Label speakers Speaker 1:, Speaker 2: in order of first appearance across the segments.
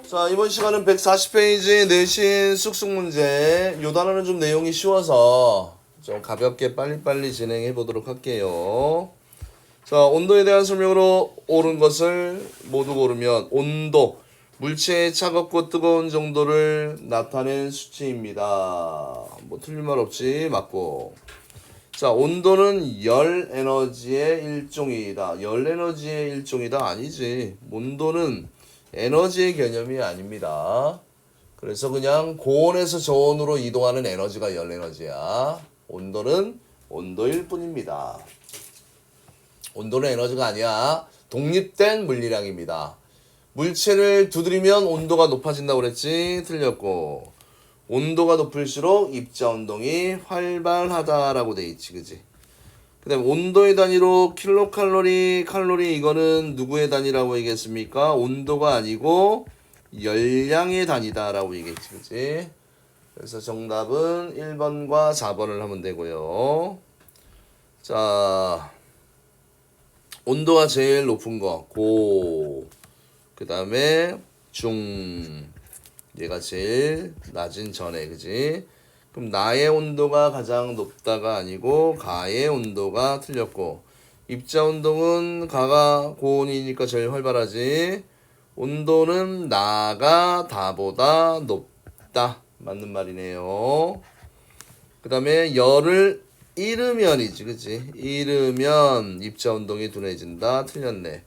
Speaker 1: 자, 이번 시간은 140페이지 내신 쑥쑥 문제. 요 단어는 좀 내용이 쉬워서 좀 가볍게 빨리빨리 진행해 보도록 할게요. 자, 온도에 대한 설명으로 옳은 것을 모두 고르면 온도, 물체의 차갑고 뜨거운 정도를 나타낸 수치입니다. 뭐 틀린 말 없지, 맞고. 자, 온도는 열 에너지의 일종이다. 열 에너지의 일종이다 아니지. 온도는 에너지의 개념이 아닙니다. 그래서 그냥 고온에서 저온으로 이동하는 에너지가 열 에너지야. 온도는 온도일 뿐입니다. 온도는 에너지가 아니야. 독립된 물리량입니다. 물체를 두드리면 온도가 높아진다고 그랬지? 틀렸고. 온도가 높을수록 입자운동이 활발하다라고 돼 있지, 그지? 그 다음에 온도의 단위로 킬로칼로리, 칼로리 이거는 누구의 단위라고 얘기했습니까? 온도가 아니고 열량의 단위다라고 얘기했지, 그지? 그래서 정답은 1번과 4번을 하면 되고요. 자, 온도가 제일 높은 거, 고. 그 다음에 중. 얘가 제일 낮은 전에, 그지? 그럼 나의 온도가 가장 높다가 아니고 가의 온도가 틀렸고, 입자 운동은 가가 고온이니까 제일 활발하지. 온도는 나가 다보다 높다. 맞는 말이네요. 그 다음에 열을 잃으면이지, 그치? 잃으면 입자 운동이 둔해진다. 틀렸네.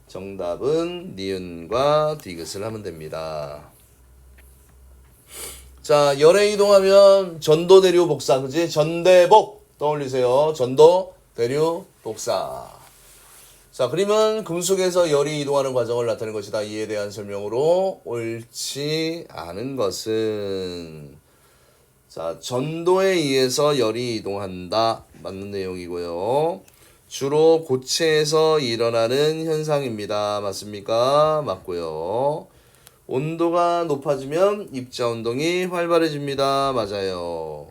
Speaker 1: 정답은 니은과 디귿을 하면 됩니다. 자, 열에 이동하면 전도, 대류, 복사, 그지? 전대복 떠올리세요. 전도, 대류, 복사. 자, 그림은 금속에서 열이 이동하는 과정을 나타내는 것이다. 이에 대한 설명으로 옳지 않은 것은, 자, 전도에 의해서 열이 이동한다. 맞는 내용이고요. 주로 고체에서 일어나는 현상입니다. 맞습니까? 맞고요. 온도가 높아지면 입자운동이 활발해집니다. 맞아요.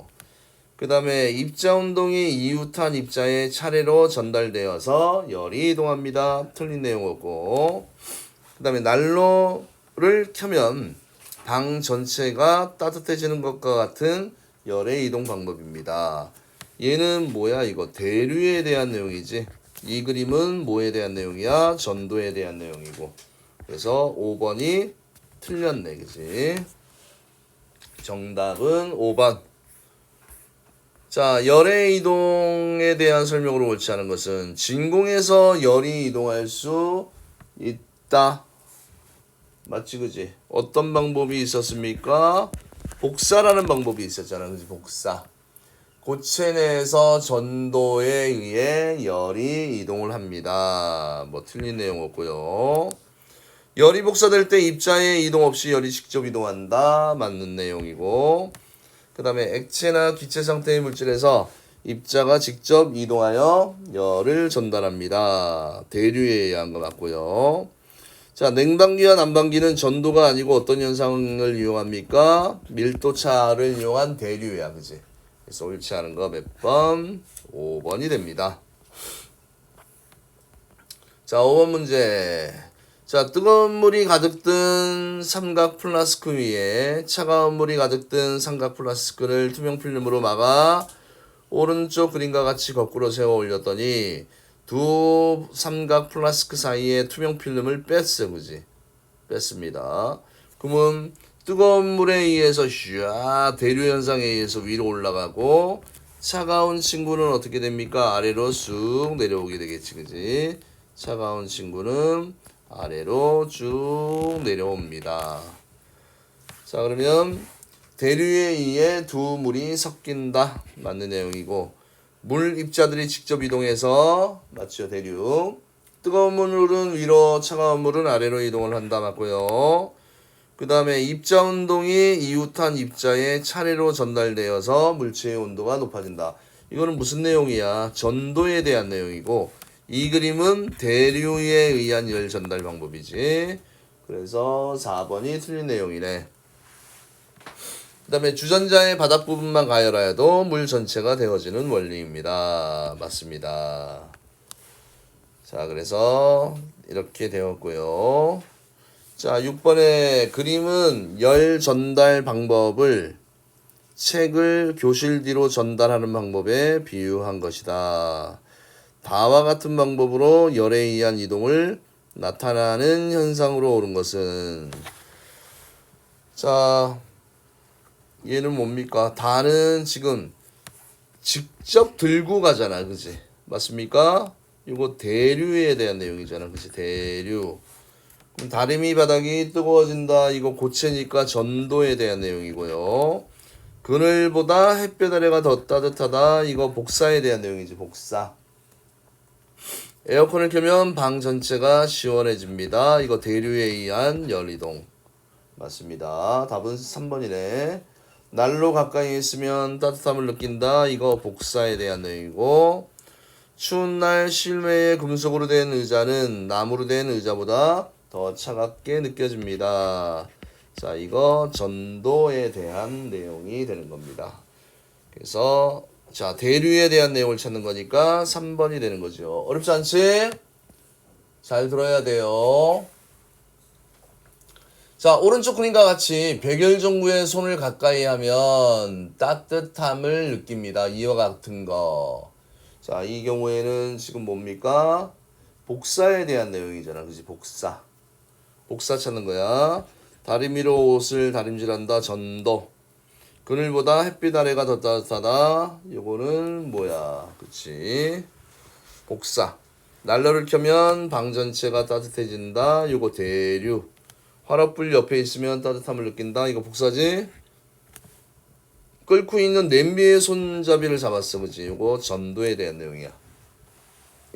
Speaker 1: 그 다음에 입자운동이 이웃한 입자에 차례로 전달되어서 열이 이동합니다. 틀린 내용이었고, 그 다음에 난로를 켜면 방 전체가 따뜻해지는 것과 같은 열의 이동 방법입니다. 얘는 뭐야 이거? 대류에 대한 내용이지. 이 그림은 뭐에 대한 내용이야? 전도에 대한 내용이고. 그래서 5번이 틀렸네, 그지? 정답은 5번. 자, 열의 이동에 대한 설명으로 옳지 않은 것은 진공에서 열이 이동할 수 있다. 맞지, 그지? 어떤 방법이 있었습니까? 복사라는 방법이 있었잖아, 그지? 복사. 고체 내에서 전도에 의해 열이 이동을 합니다. 뭐 틀린 내용 없고요. 열이 복사될 때 입자의 이동 없이 열이 직접 이동한다. 맞는 내용이고, 그 다음에 액체나 기체 상태의 물질에서 입자가 직접 이동하여 열을 전달합니다. 대류에 의한 거 맞고요. 자, 냉방기와 난방기는 전도가 아니고 어떤 현상을 이용합니까? 밀도차를 이용한 대류야, 그지? 그래서 옳지 않은 거 몇 번? 5번이 됩니다. 자, 5번 문제. 자, 뜨거운 물이 가득 든 삼각 플라스크 위에 차가운 물이 가득 든 삼각 플라스크를 투명 필름으로 막아 오른쪽 그림과 같이 거꾸로 세워 올렸더니 두 삼각 플라스크 사이에 투명 필름을 뺐어, 그지? 뺐습니다. 그러면 뜨거운 물에 의해서 슈아 대류 현상에 의해서 위로 올라가고, 차가운 친구는 어떻게 됩니까? 아래로 쑥 내려오게 되겠지, 그지? 차가운 친구는 아래로 쭉 내려옵니다. 자, 그러면 대류에 의해 두 물이 섞인다. 맞는 내용이고, 물 입자들이 직접 이동해서, 맞죠, 대류. 뜨거운 물은 위로, 차가운 물은 아래로 이동을 한다. 맞고요. 그 다음에 입자 운동이 이웃한 입자에 차례로 전달되어서 물체의 온도가 높아진다. 이거는 무슨 내용이야? 전도에 대한 내용이고, 이 그림은 대류에 의한 열 전달 방법이지. 그래서 4번이 틀린 내용이네. 그 다음에 주전자의 바닥 부분만 가열하여도 물 전체가 데워지는 원리입니다. 맞습니다. 자, 그래서 이렇게 되었고요. 자, 6번의 그림은 열 전달 방법을 책을 교실 뒤로 전달하는 방법에 비유한 것이다. 다와 같은 방법으로 열에 의한 이동을 나타나는 현상으로 옳은 것은, 자, 얘는 뭡니까? 다는 지금 직접 들고 가잖아, 그지? 맞습니까? 이거 대류에 대한 내용이잖아, 그지? 대류. 그럼 다리미 바닥이 뜨거워진다. 이거 고체니까 전도에 대한 내용이고요. 그늘보다 햇볕 아래가 더 따뜻하다. 이거 복사에 대한 내용이지, 복사. 에어컨을 켜면 방 전체가 시원해집니다. 이거 대류에 의한 열이동. 맞습니다. 답은 3번이네. 난로 가까이 있으면 따뜻함을 느낀다. 이거 복사에 대한 내용이고, 추운 날 실내의 금속으로 된 의자는 나무로 된 의자보다 더 차갑게 느껴집니다. 자, 이거 전도에 대한 내용이 되는 겁니다. 그래서 자, 대류에 대한 내용을 찾는 거니까 3번이 되는 거죠. 어렵지 않지? 잘 들어야 돼요. 자, 오른쪽 그림과 같이 백열전구에 손을 가까이 하면 따뜻함을 느낍니다. 이와 같은 거. 자, 이 경우에는 지금 뭡니까? 복사에 대한 내용이잖아. 그지? 복사. 복사 찾는 거야. 다리미로 옷을 다림질한다. 전도. 그늘보다 햇빛 아래가 더 따뜻하다. 요거는 뭐야? 그치? 복사. 난로를 켜면 방 전체가 따뜻해진다. 요거 대류. 화롯불 옆에 있으면 따뜻함을 느낀다. 이거 복사지? 끓고 있는 냄비의 손잡이를 잡았어. 그치? 요거 전도에 대한 내용이야.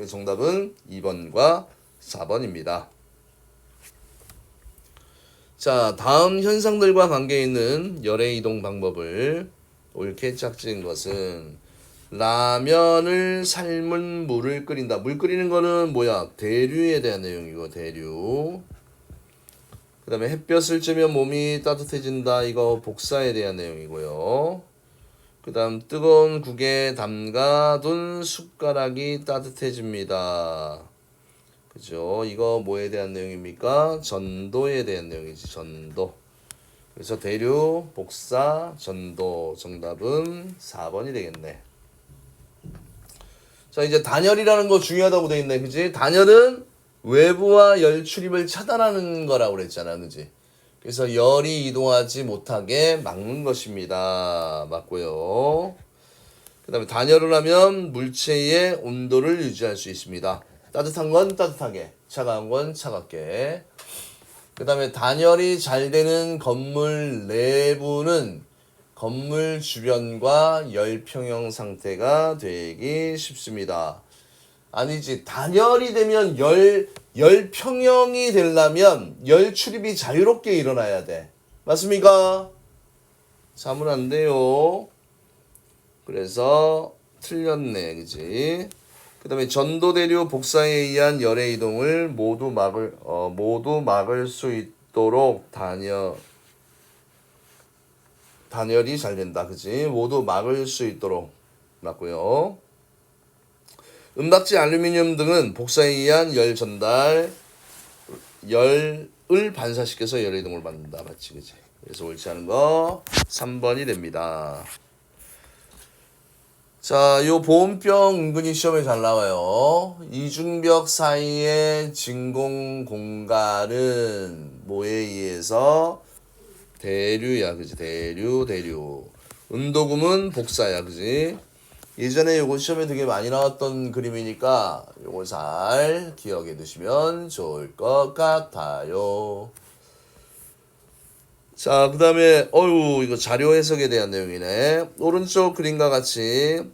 Speaker 1: 정답은 2번과 4번입니다. 자, 다음 현상들과 관계 있는 열의 이동 방법을 옳게 짝지은 것은 라면을 삶은 물을 끓인다. 물 끓이는 거는 뭐야? 대류에 대한 내용이고, 대류. 그 다음에 햇볕을 쬐면 몸이 따뜻해진다. 이거 복사에 대한 내용이고요. 그 다음 뜨거운 국에 담가둔 숟가락이 따뜻해집니다. 그죠? 이거 뭐에 대한 내용입니까? 전도에 대한 내용이지. 전도. 그래서 대류, 복사, 전도. 정답은 4번이 되겠네. 자, 이제 단열이라는 거 중요하다고 돼 있네. 그지? 단열은 외부와 열 출입을 차단하는 거라고 그랬잖아. 그지? 그래서 열이 이동하지 못하게 막는 것입니다. 맞고요. 그 다음에 단열을 하면 물체의 온도를 유지할 수 있습니다. 따뜻한 건 따뜻하게, 차가운 건 차갑게. 그 다음에 단열이 잘 되는 건물 내부는 건물 주변과 열평형 상태가 되기 쉽습니다. 아니지, 단열이 되면 열평형이 되려면 열 출입이 자유롭게 일어나야 돼. 맞습니까? 자면 안 돼요. 그래서 틀렸네, 그지? 그 다음에 전도대류 복사에 의한 열의 이동을 모두 막을 수 있도록 단열이 잘 된다. 그지? 모두 막을 수 있도록. 맞고요. 은박지, 알루미늄 등은 복사에 의한 열 전달, 열을 반사시켜서 열의 이동을 만든다. 맞지? 그지? 그래서 옳지 않은 거 3번이 됩니다. 자, 요 보온병 은근히 시험에 잘 나와요. 이중벽 사이의 진공 공간은 뭐에 의해서? 대류야, 그지? 대류. 은도금은 복사야, 그지? 예전에 요거 시험에 되게 많이 나왔던 그림이니까 요거 잘 기억해 두시면 좋을 것 같아요. 자, 그 다음에 이거 자료 해석에 대한 내용이네. 오른쪽 그림과 같이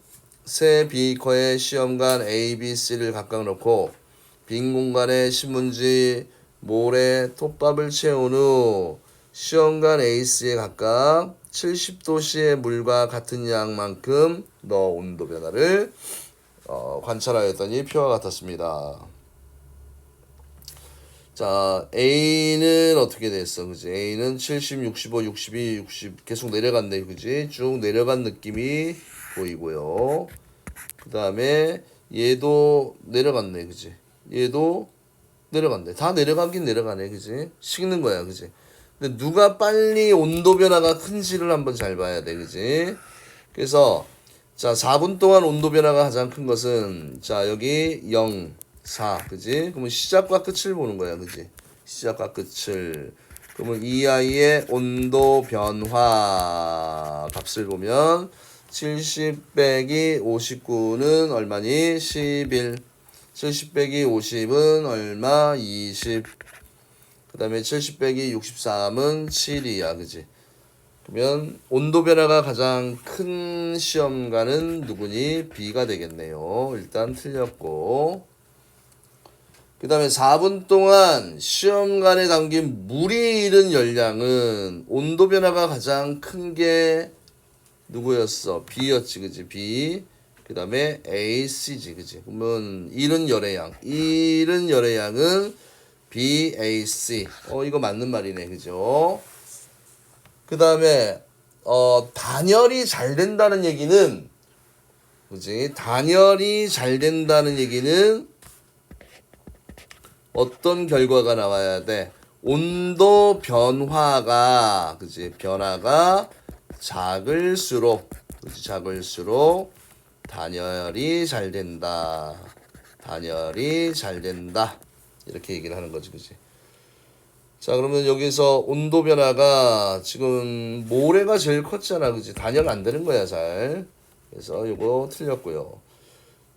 Speaker 1: 새 비커에 시험관 A, B, C를 각각 넣고 빈 공간에 신문지, 모래, 톱밥을 채운 후 시험관 A, C에 각각 70도씨의 물과 같은 양만큼 넣어 온도 변화를 관찰하였더니 표와 같았습니다. 자, A는 어떻게 됐어? 그지? A는 70, 65, 62, 60 계속 내려갔네. 그지? 쭉 내려간 느낌이 보이고요. 그 다음에 얘도 내려갔네. 그지? 얘도 내려간대. 다 내려가긴 내려가네, 그지? 식는 거야, 그지? 근데 누가 빨리 온도 변화가 큰지를 한번 잘 봐야 돼, 그지? 그래서 자 4분 동안 온도 변화가 가장 큰 것은 자 여기 0, 4, 그지? 그러면 시작과 끝을 보는 거야, 그지? 시작과 끝을. 그러면 이 아이의 온도 변화 값을 보면 70 빼기 59는 얼마니? 11. 70 빼기 50은 얼마? 20. 그 다음에 70 빼기 63은 7이야, 그지? 그러면 온도 변화가 가장 큰 시험관은 누구니? B가 되겠네요. 일단 틀렸고. 그 다음에 4분 동안 시험관에 담긴 물이 잃은 열량은 온도 변화가 가장 큰 게 누구였어? B였지, 그지? B. 그 다음에 A, C지, 그지? 그러면 잃은 열의 양은 B, A, C. 이거 맞는 말이네, 그죠? 그 다음에 단열이 잘 된다는 얘기는, 그지? 단열이 잘 된다는 얘기는 어떤 결과가 나와야 돼? 온도 변화가, 그지? 변화가 작을수록, 그지? 작을수록 단열이 잘 된다. 단열이 잘 된다. 이렇게 얘기를 하는 거지, 그지? 자, 그러면 여기서 온도 변화가 지금 모래가 제일 컸잖아, 그지? 단열 안 되는 거야, 잘. 그래서 이거 틀렸고요.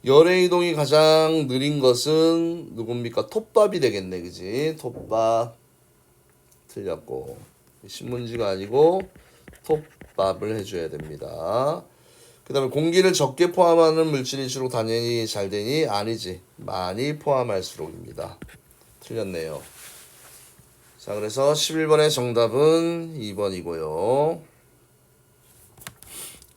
Speaker 1: 열의 이동이 가장 느린 것은 누굽니까? 톱밥이 되겠네, 그지? 톱밥 틀렸고, 신문지가 아니고 톱밥을 해줘야 됩니다. 그 다음에 공기를 적게 포함하는 물질일수록 단열이 잘 되니? 아니지. 많이 포함할수록입니다. 틀렸네요. 자, 그래서 11번의 정답은 2번이고요.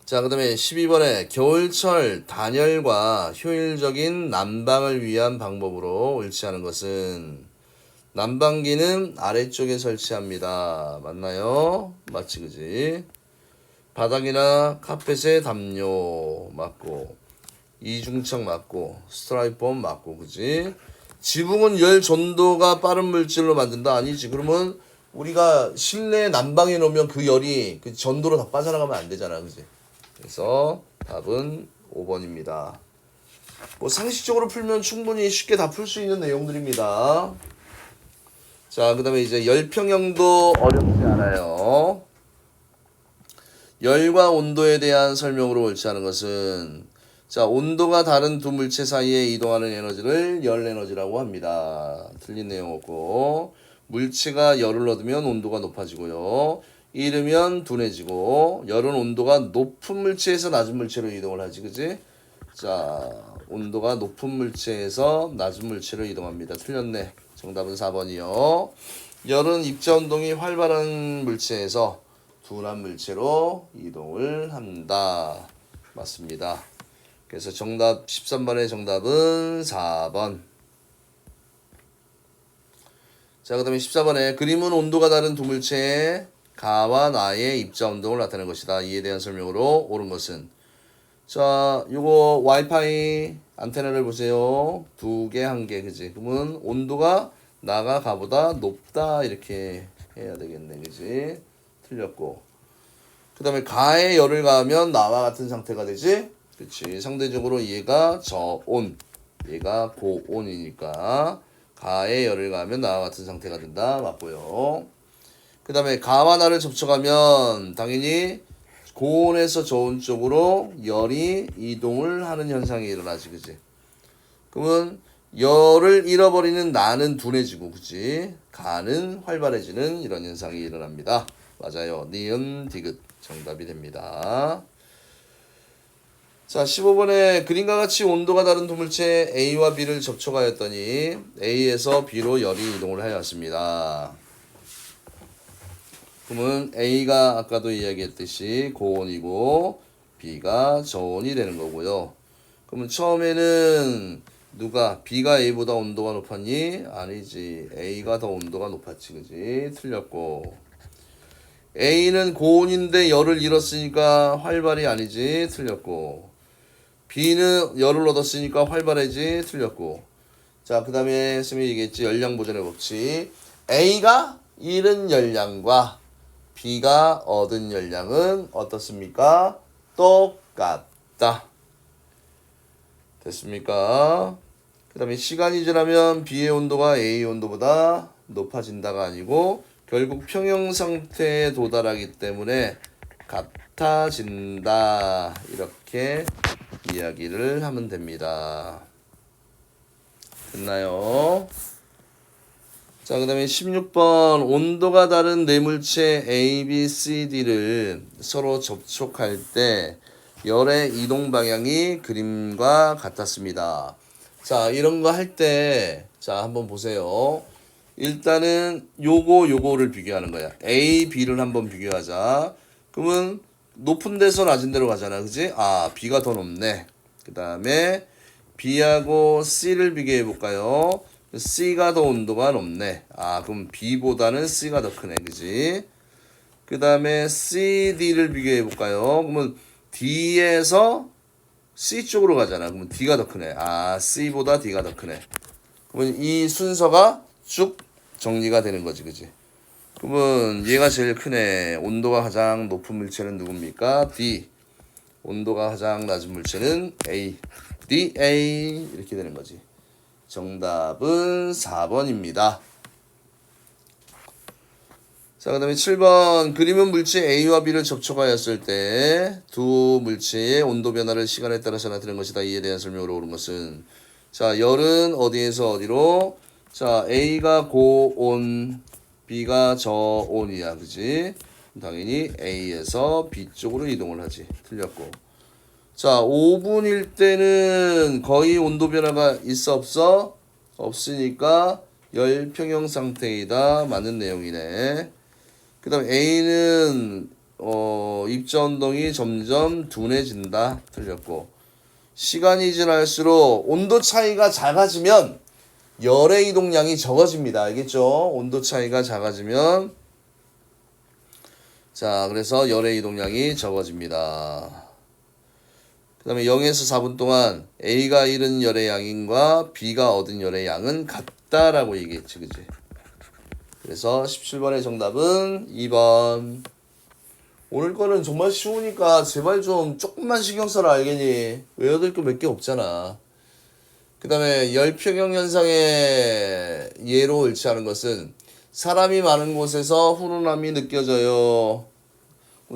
Speaker 1: 자, 그 다음에 12번에 겨울철 단열과 효율적인 난방을 위한 방법으로 옳지 않은 것은 난방기는 아래쪽에 설치합니다. 맞나요? 맞지, 그지? 바닥이나 카펫에 담요 맞고, 이중창 맞고, 스트라이폼 맞고, 그지? 지붕은 열 전도가 빠른 물질로 만든다? 아니지. 그러면 우리가 실내 난방해 놓으면 그 열이 그 전도로 다 빠져나가면 안 되잖아, 그지? 그래서 답은 5번입니다. 뭐 상식적으로 풀면 충분히 쉽게 다 풀 수 있는 내용들입니다. 자, 그 다음에 이제 열평형도 어렵지 않아요. 열과 온도에 대한 설명으로 옳지 않은 것은 자, 온도가 다른 두 물체 사이에 이동하는 에너지를 열 에너지라고 합니다. 틀린 내용 없고, 물체가 열을 얻으면 온도가 높아지고요. 잃으면 둔해지고, 열은 온도가 높은 물체에서 낮은 물체로 이동을 하지, 그지? 자, 온도가 높은 물체에서 낮은 물체로 이동합니다. 틀렸네. 정답은 4번이요. 열은 입자 운동이 활발한 물체에서 둔한 물체로 이동을 한다. 맞습니다. 그래서 정답 13번의 정답은 4번. 자, 그 다음에 14번에 그림은 온도가 다른 두 물체의 가와 나의 입자 운동을 나타내는 것이다. 이에 대한 설명으로 옳은 것은 자, 요거 와이파이 안테나를 보세요. 2개, 1개, 그지? 그러면 온도가 나가 가보다 높다 이렇게 해야 되겠네, 그지? 틀렸고. 그 다음에 가에 열을 가하면 나와 같은 상태가 되지? 그치. 상대적으로 얘가 저온, 얘가 고온이니까 가에 열을 가하면 나와 같은 상태가 된다. 맞고요. 그 다음에 가와 나를 접촉하면 당연히 고온에서 저온 쪽으로 열이 이동을 하는 현상이 일어나지, 그치? 그러면 열을 잃어버리는 나는 둔해지고, 그치? 가는 활발해지는 이런 현상이 일어납니다. 맞아요. 니은 디귿 정답이 됩니다. 자, 15번에 그림과 같이 온도가 다른 두 물체 A와 B를 접촉하였더니 A에서 B로 열이 이동을 하였습니다. 그러면 A가 아까도 이야기했듯이 고온이고 B가 저온이 되는 거고요. 그러면 처음에는 누가 B가 A보다 온도가 높았니? 아니지. A가 더 온도가 높았지, 그지? 틀렸고. A는 고온인데 열을 잃었으니까 활발이 아니지. 틀렸고. B는 열을 얻었으니까 활발해지. 틀렸고. 자, 그 다음에 선생님이 얘기했지. 열량 보존의 법칙. A가 잃은 열량과 B가 얻은 열량은 어떻습니까? 똑같다. 됐습니까? 그 다음에 시간이 지나면 B의 온도가 A의 온도보다 높아진다가 아니고 결국 평형 상태에 도달하기 때문에 같아진다. 이렇게 이야기를 하면 됩니다. 됐나요? 자, 그 다음에 16번 온도가 다른 뇌물체 A, B, C, D를 서로 접촉할 때 열의 이동 방향이 그림과 같았습니다. 자, 이런 거 할 때, 자, 한번 보세요. 일단은 요거를 비교하는 거야. A, B를 한번 비교하자. 그러면 높은 데서 낮은 데로 가잖아. 그지? 아, B가 더 높네. 그 다음에 B하고 C를 비교해 볼까요? C가 더 온도가 높네. 아, 그럼 B보다는 C가 더 크네. 그지? 그 다음에 C, D를 비교해 볼까요? 그러면 D에서 C 쪽으로 가잖아. 그러면 D가 더 크네. 아, C보다 D가 더 크네. 그러면 이 순서가 쭉 정리가 되는 거지. 그지? 그러면 얘가 제일 크네. 온도가 가장 높은 물체는 누굽니까? D. 온도가 가장 낮은 물체는 A. D, A. 이렇게 되는 거지. 정답은 4번입니다. 자, 그 다음에 7번. 그림은 물체 A와 B를 접촉하였을 때 두 물체의 온도 변화를 시간에 따라서 나타내는 것이다. 이에 대한 설명으로 옳은 것은. 자, 열은 어디에서 어디로? 자, A가 고온, B가 저온이야. 그지? 당연히 A에서 B 쪽으로 이동을 하지. 틀렸고. 자, 5분일 때는 거의 온도 변화가 있어 없어? 없으니까 열 평형 상태이다. 맞는 내용이네. 그 다음 A는 입자 운동이 점점 둔해진다. 틀렸고. 시간이 지날수록 온도 차이가 작아지면 열의 이동량이 적어집니다. 알겠죠? 온도 차이가 작아지면 자, 그래서 열의 이동량이 적어집니다. 그 다음에 0에서 4분 동안 A가 잃은 열의 양인과 B가 얻은 열의 양은 같다라고 얘기했지. 그지? 그래서 17번의 정답은 2번. 오늘 거는 정말 쉬우니까 제발 좀 조금만 신경 써라. 알겠니? 외워둘 거 몇 개 없잖아. 그 다음에 열평형 현상의 예로 일치하는 것은 사람이 많은 곳에서 훈훈함이 느껴져요.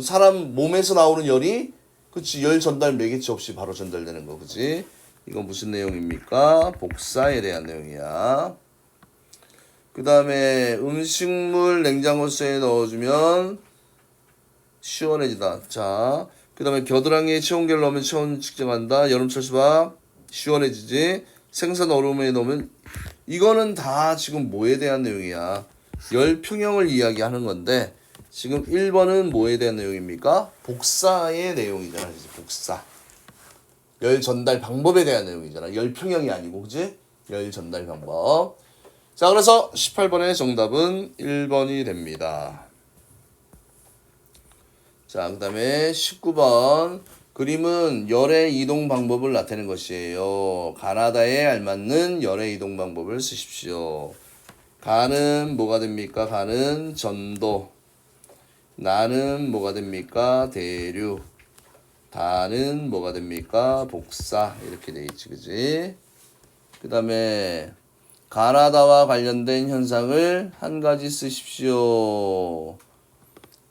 Speaker 1: 사람 몸에서 나오는 열이 그치 열 전달 매개체 없이 바로 전달되는 거. 그치? 이건 무슨 내용입니까? 복사에 대한 내용이야. 그 다음에 음식물 냉장고에 넣어주면 시원해지다. 자, 그 다음에 겨드랑이에 체온계를 넣으면 체온 측정한다. 여름철 수박 시원해지지. 생선 얼음에 넣으면 이거는 다 지금 뭐에 대한 내용이야? 열 평형을 이야기하는 건데 지금 1번은 뭐에 대한 내용입니까? 복사의 내용이잖아. 그치? 복사. 열 전달 방법에 대한 내용이잖아. 열 평형이 아니고, 그지? 열 전달 방법. 자, 그래서 18번의 정답은 1번이 됩니다. 자, 그 다음에 19번. 그림은 열의 이동 방법을 나타내는 것이에요. 가나다에 알맞는 열의 이동 방법을 쓰십시오. 가는 뭐가 됩니까? 가는 전도. 나는 뭐가 됩니까? 대류. 다는 뭐가 됩니까? 복사. 이렇게 돼 있지, 그지? 그 다음에 가나다와 관련된 현상을 한 가지 쓰십시오.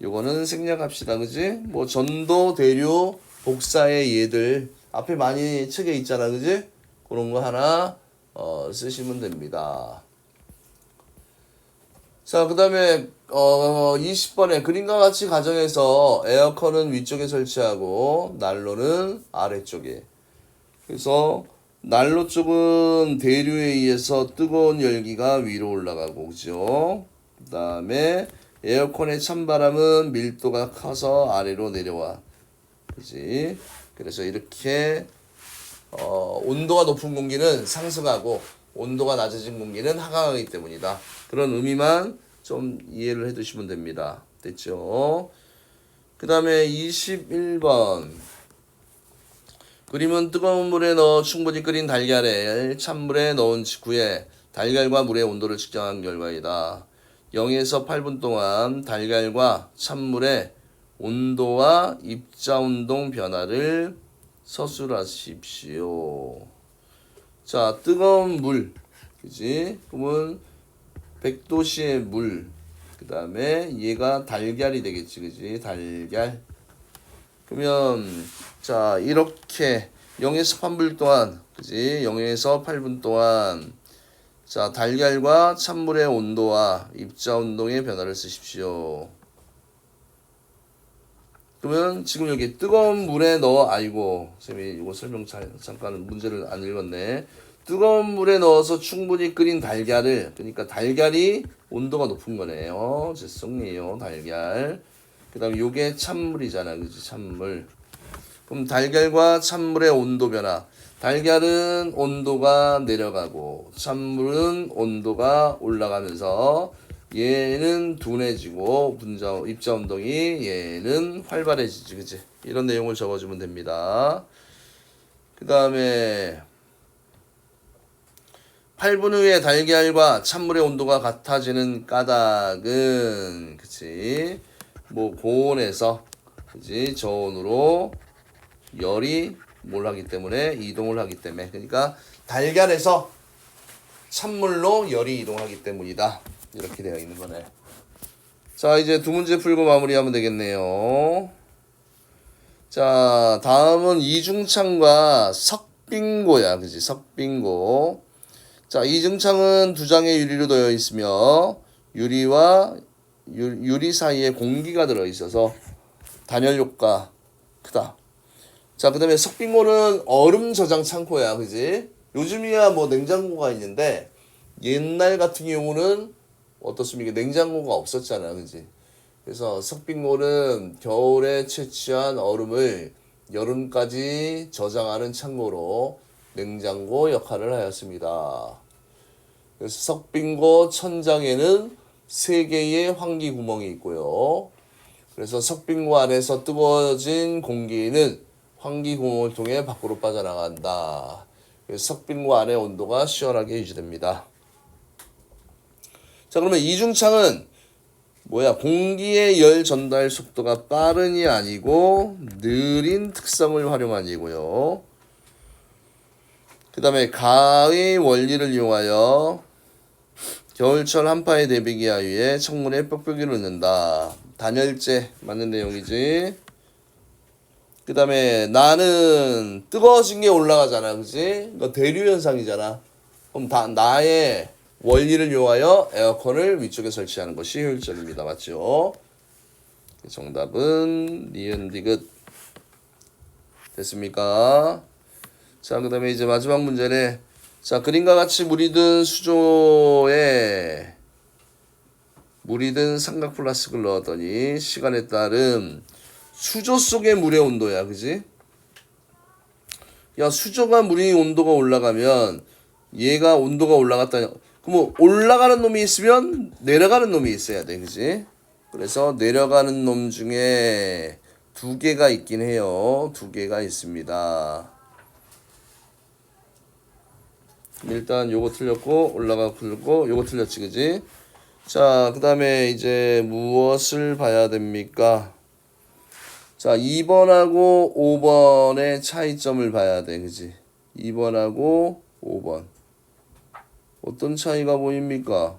Speaker 1: 요거는 생략합시다, 그지? 뭐 전도, 대류, 복사의 예들 앞에 많이 책에 있잖아, 그지? 그런 거 하나 쓰시면 됩니다. 자, 그 다음에 20번에 그림과 같이 가정에서 에어컨은 위쪽에 설치하고 난로는 아래쪽에. 그래서 난로 쪽은 대류에 의해서 뜨거운 열기가 위로 올라가고, 그죠? 그 다음에 에어컨의 찬바람은 밀도가 커서 아래로 내려와. 그지? 그래서 이렇게 온도가 높은 공기는 상승하고 온도가 낮아진 공기는 하강하기 때문이다. 그런 의미만 좀 이해를 해 두시면 됩니다. 됐죠? 그 다음에 21번. 그림은 뜨거운 물에 넣어 충분히 끓인 달걀을 찬물에 넣은 직후에 달걀과 물의 온도를 측정한 결과이다. 0에서 8분 동안 달걀과 찬물의 온도와 입자운동 변화를 서술하십시오. 자, 뜨거운 물, 그지? 그러면 100도씨의 물, 그 다음에 얘가 달걀이 되겠지, 그지? 달걀. 그러면 자, 이렇게 0에서 8분 동안, 그지? 0에서 8분 동안 자, 달걀과 찬물의 온도와 입자 운동의 변화를 쓰십시오. 그러면 지금 여기 뜨거운 물에 넣어, 아이고, 쌤이 이거 설명 잠깐 문제를 안 읽었네. 뜨거운 물에 넣어서 충분히 끓인 달걀을, 그러니까 달걀이 온도가 높은 거네요. 죄송해요, 달걀. 그 다음에 요게 찬물이잖아, 그치? 찬물. 그럼 달걀과 찬물의 온도 변화. 달걀은 온도가 내려가고 찬물은 온도가 올라가면서 얘는 둔해지고 입자 운동이 얘는 활발해지지, 그치? 이런 내용을 적어주면 됩니다. 그 다음에 8분 후에 달걀과 찬물의 온도가 같아지는 까닭은, 그치? 뭐 고온에서, 그치? 저온으로 열이 뭘 하기 때문에 이동을 하기 때문에, 그러니까 달걀에서 찬물로 열이 이동하기 때문이다. 이렇게 되어 있는 거네. 자, 이제 두 문제 풀고 마무리하면 되겠네요. 자, 다음은 이중창과 석빙고야, 그지? 석빙고. 자, 이중창은 두 장의 유리로 되어 있으며 유리와 유리 사이에 공기가 들어 있어서 단열 효과 크다. 자, 그 다음에 석빙고는 얼음 저장 창고야, 그지? 요즘이야 뭐 냉장고가 있는데 옛날 같은 경우는 어떻습니까? 냉장고가 없었잖아, 그지? 그래서 석빙고는 겨울에 채취한 얼음을 여름까지 저장하는 창고로 냉장고 역할을 하였습니다. 그래서 석빙고 천장에는 3개의 환기 구멍이 있고요. 그래서 석빙고 안에서 뜨거워진 공기는 환기 구멍을 통해 밖으로 빠져나간다. 그래서 석빙고 안의 온도가 시원하게 유지됩니다. 자, 그러면 이중창은 뭐야? 공기의 열 전달 속도가 빠른이 아니고 느린 특성을 활용한 이고요. 그 다음에 가의 원리를 이용하여 겨울철 한파에 대비하기 위해 창문에 뻑뻑이를 넣는다. 단열재 맞는 내용이지. 그 다음에 나는 뜨거워진 게 올라가잖아, 그지? 이거 대류 현상이잖아. 그럼 나의 원리를 이용하여 에어컨을 위쪽에 설치하는 것이 효율적입니다. 맞죠? 정답은 니은 디귿. 됐습니까? 자, 그 다음에 이제 마지막 문제는, 자, 그림과 같이 물이 든 수조에 물이 든 삼각 플라스틱을 넣었더니 시간에 따른 수조 속의 물의 온도야, 그지? 야, 수조가 물이 온도가 올라가면 얘가 온도가 올라갔다. 그럼 올라가는 놈이 있으면 내려가는 놈이 있어야 돼, 그지? 그래서 내려가는 놈 중에 2개가 있긴 해요. 2개가 있습니다. 일단 요거 틀렸고 올라가고 틀렸고 요거 틀렸지, 그지? 자, 그 다음에 이제 무엇을 봐야 됩니까? 자, 2번하고 5번의 차이점을 봐야 돼, 그지? 2번하고 5번. 어떤 차이가 보입니까?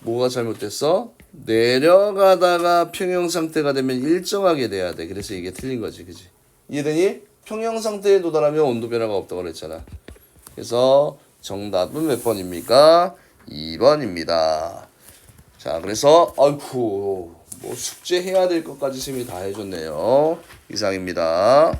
Speaker 1: 뭐가 잘못됐어? 내려가다가 평형 상태가 되면 일정하게 돼야 돼. 그래서 이게 틀린 거지, 그지? 이해되니? 평형 상태에 도달하면 온도 변화가 없다고 그랬잖아. 그래서 정답은 몇 번입니까? 2번입니다. 자, 그래서 아이쿠 뭐 숙제해야 될 것까지 쌤이 다 해줬네요. 이상입니다.